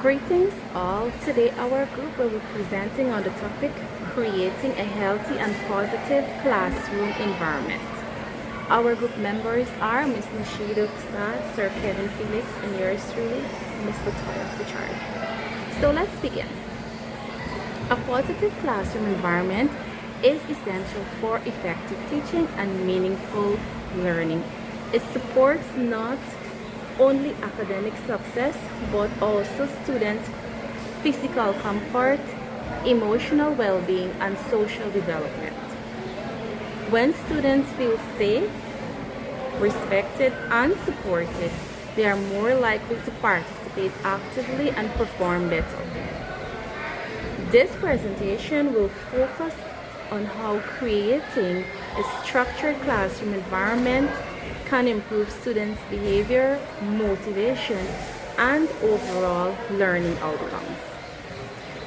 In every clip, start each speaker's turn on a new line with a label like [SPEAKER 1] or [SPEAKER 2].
[SPEAKER 1] Greetings all. Today our group will be presenting on the topic creating a healthy and positive classroom environment. Our group members are Ms. Nashida Kusad, Sir Kevin Felix, and yours truly, Ms. Latoya Richard. So let's begin. A positive classroom environment is essential for effective teaching and meaningful learning. It supports not only academic success but also students' physical comfort, emotional well-being, and social development. When students feel safe, respected, and supported, they are more likely to participate actively and perform better. This presentation will focus on how creating a structured classroom environment can improve students' behavior, motivation, and overall learning outcomes.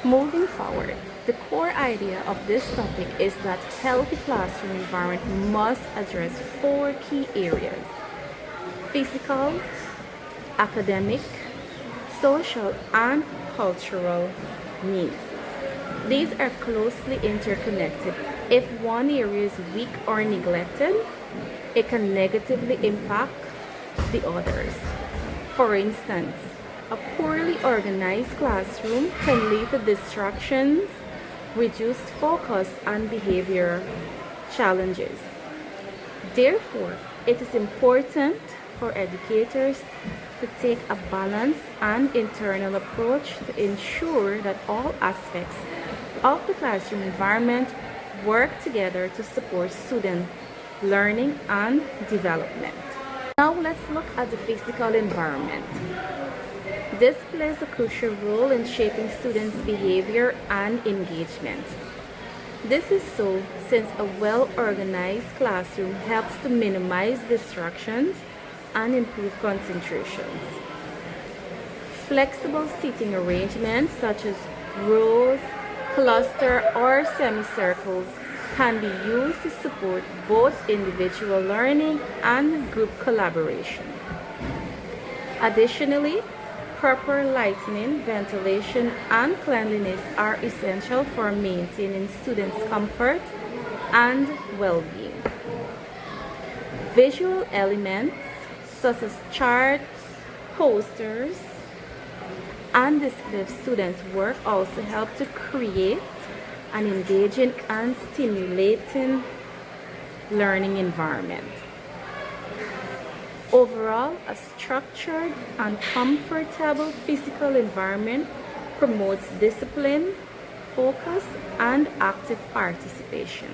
[SPEAKER 1] Moving forward, the core idea of this topic is that healthy classroom environment must address four key areas: physical, academic, social, and cultural needs. These are closely interconnected. If one area is weak or neglected, it can negatively impact the others. For instance, a poorly organized classroom can lead to distractions, reduced focus, and behavior challenges. Therefore, it is important for educators to take a balanced and internal approach to ensure that all aspects of the classroom environment work together to support student learning and development. Now let's look at the physical environment. This plays a crucial role in shaping students' behavior and engagement. This is so since a well-organized classroom helps to minimize distractions and improve concentrations. Flexible seating arrangements such as rows, cluster, or semicircles can be used to support both individual learning and group collaboration. Additionally, proper lighting, ventilation, and cleanliness are essential for maintaining students' comfort and well-being. Visual elements such as charts, posters, and display of students' work also help to create an engaging and stimulating learning environment. Overall, a structured and comfortable physical environment promotes discipline, focus, and active participation.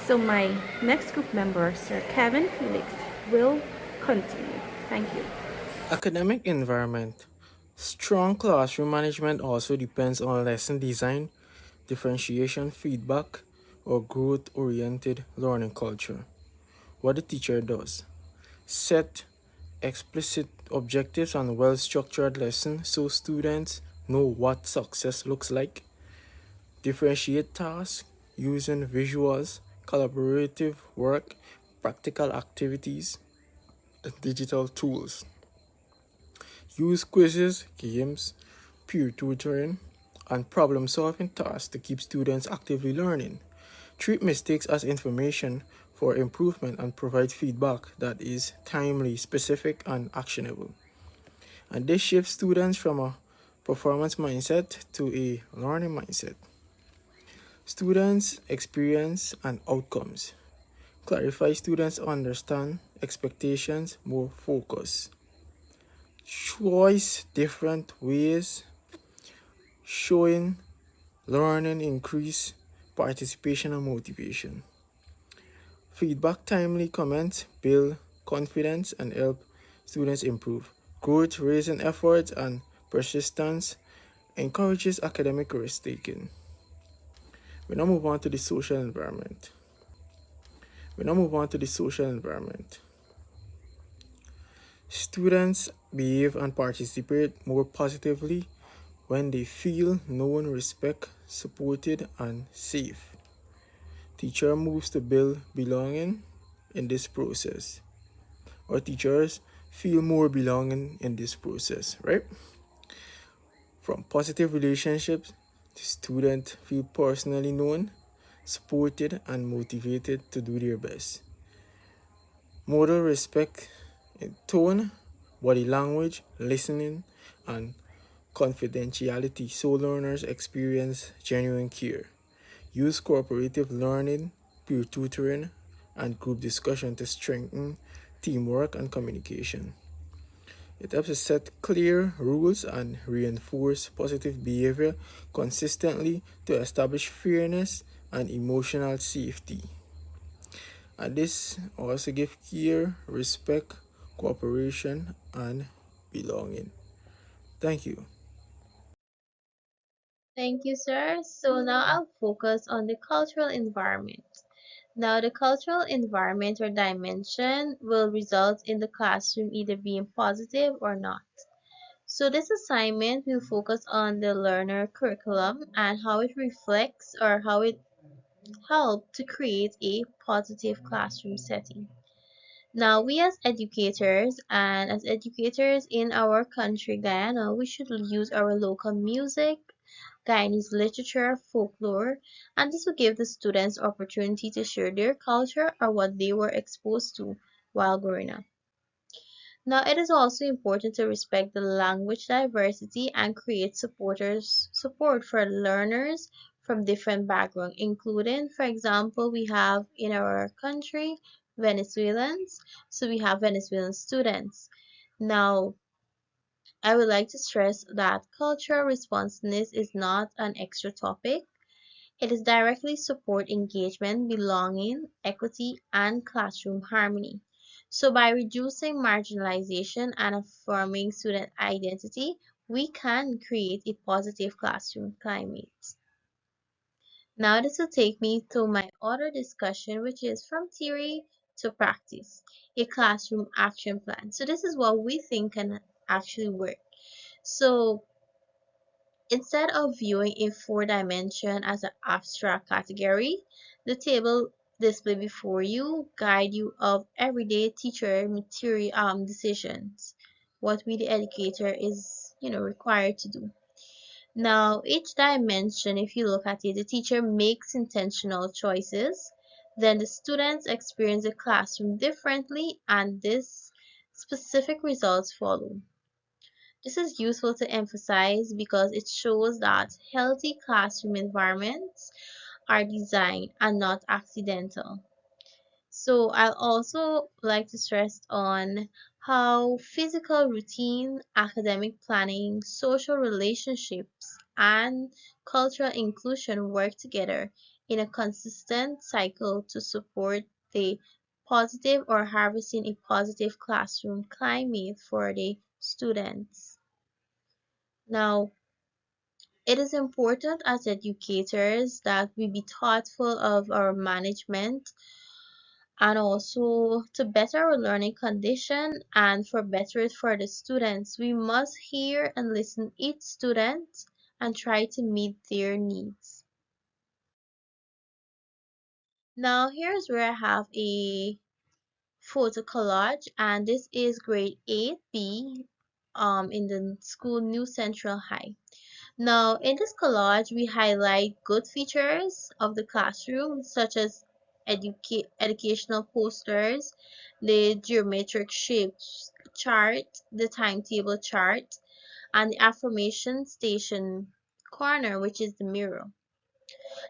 [SPEAKER 1] So my next group member, Sir Kevin Felix, will continue. Thank you.
[SPEAKER 2] Academic environment. Strong classroom management also depends on lesson design, differentiation, feedback, or growth-oriented learning culture. What the teacher does: set explicit objectives and well-structured lessons so students know what success looks like. Differentiate tasks using visuals, collaborative work, practical activities, and digital tools. Use quizzes, games, peer tutoring, and problem-solving tasks to keep students actively learning. Treat mistakes as information for improvement and provide feedback that is timely, specific, and actionable. And this shifts students from a performance mindset to a learning mindset. Students' experience and outcomes. Clarify students' understand expectations, more focus. Choice different ways, showing learning increase participation and motivation. Feedback timely comments build confidence and help students improve. Growth raising efforts and persistence encourages academic risk taking. We now move on to the social environment. Students behave and participate more positively when they feel known, respect, supported, and safe. Teacher moves to build belonging in this process. Or teachers feel more belonging in this process, right? From positive relationships, the students feel personally known, supported, and motivated to do their best. Moral respect in tone, body language, listening, and confidentiality so learners experience genuine care. Use cooperative learning, peer tutoring, and group discussion to strengthen teamwork and communication. It helps to set clear rules and reinforce positive behavior consistently to establish fairness and emotional safety. And this also gives care, respect, cooperation, and belonging. Thank you.
[SPEAKER 3] Thank you, sir. So now I'll focus on the cultural environment. Now, the cultural environment or dimension will result in the classroom either being positive or not. So this assignment will focus on the learner curriculum and how it reflects or how it helped to create a positive classroom setting. Now, we as educators and as educators in our country, Guyana, we should use our local music, Guyanese literature, folklore, and this will give the students opportunity to share their culture or what they were exposed to while growing up. Now, it is also important to respect the language diversity and create support for learners from different backgrounds, including, for example, we have in our country Venezuelans, so we have Venezuelan students. Now, I would like to stress that cultural responsiveness is not an extra topic. It is directly support engagement, belonging, equity, and classroom harmony. So by reducing marginalization and affirming student identity, we can create a positive classroom climate. Now this will take me to my other discussion, which is from theory to practice, a classroom action plan. So this is what we think can actually work. So instead of viewing a four-dimension as an abstract category, the table display before you guide you of everyday teacher material decisions, what we the educator is required to do. Now each dimension, if you look at it, the teacher makes intentional choices, then the students experience the classroom differently and this specific results follow. This is useful to emphasize because it shows that healthy classroom environments are designed and not accidental. So I'll also like to stress on how physical routine, academic planning, social relationships, and cultural inclusion work together in a consistent cycle to support the positive or harvesting a positive classroom climate for the students. Now, it is important as educators that we be thoughtful of our management and also to better our learning condition and for better it for the students. We must hear and listen each student and try to meet their needs. Now, here's where I have a photo collage, and this is grade 8B in the school New Central High. Now, in this collage, we highlight good features of the classroom, such as educational posters, the geometric shapes chart, the timetable chart, and the affirmation station corner, which is the mirror.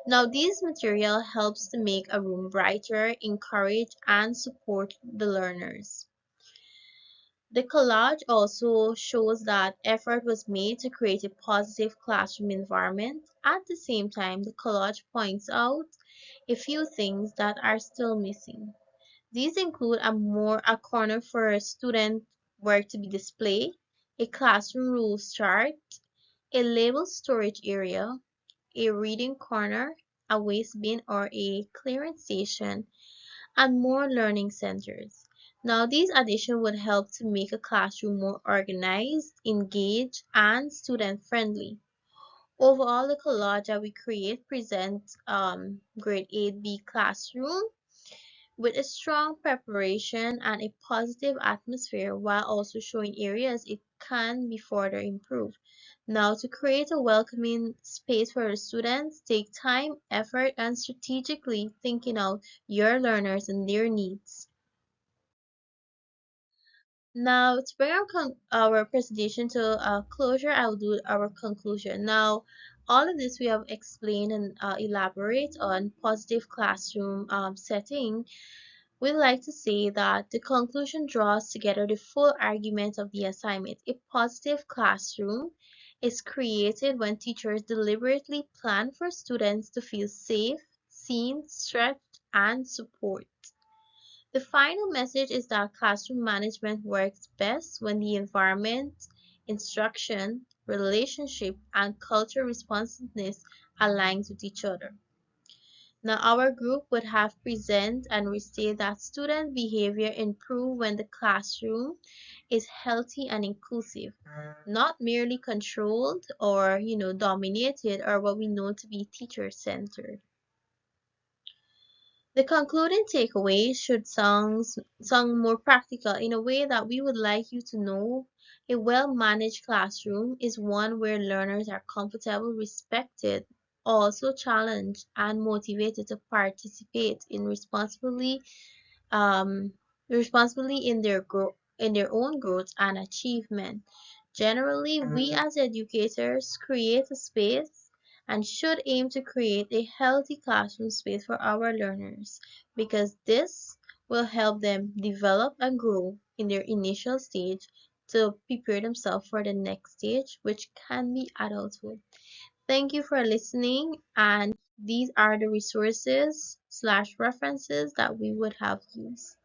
[SPEAKER 3] Now, this material helps to make a room brighter, encourage, and support the learners. The collage also shows that effort was made to create a positive classroom environment. At the same time, the collage points out a few things that are still missing. These include a corner for student work to be displayed, a classroom rules chart, a label storage area, a reading corner, a waste bin or a clearance station, and more learning centers. Now, these additions would help to make a classroom more organized, engaged, and student-friendly. Overall, the collage that we create presents grade 8B classroom with a strong preparation and a positive atmosphere while also showing areas it can be further improved. Now, to create a welcoming space for the students, take time, effort, and strategically thinking out your learners and their needs. Now, to bring our presentation to a closure, I'll do our conclusion. Now, all of this we have explained and elaborate on positive classroom setting. We'd like to say that the conclusion draws together the full argument of the assignment. A positive classroom is created when teachers deliberately plan for students to feel safe, seen, stretched, and supported. The final message is that classroom management works best when the environment, instruction, relationship, and culture responsiveness aligns with each other. Now, our group would have present and restate that student behavior improve when the classroom is healthy and inclusive, not merely controlled or dominated or what we know to be teacher centered. The concluding takeaway should sound more practical in a way that we would like you to know a well-managed classroom is one where learners are comfortable, respected, also challenged, and motivated to participate in um, responsibly in in their own growth and achievement. Generally, we as educators create a space and should aim to create a healthy classroom space for our learners because this will help them develop and grow in their initial stage to prepare themselves for the next stage, which can be adulthood. Thank you for listening, and these are the resources/references that we would have used.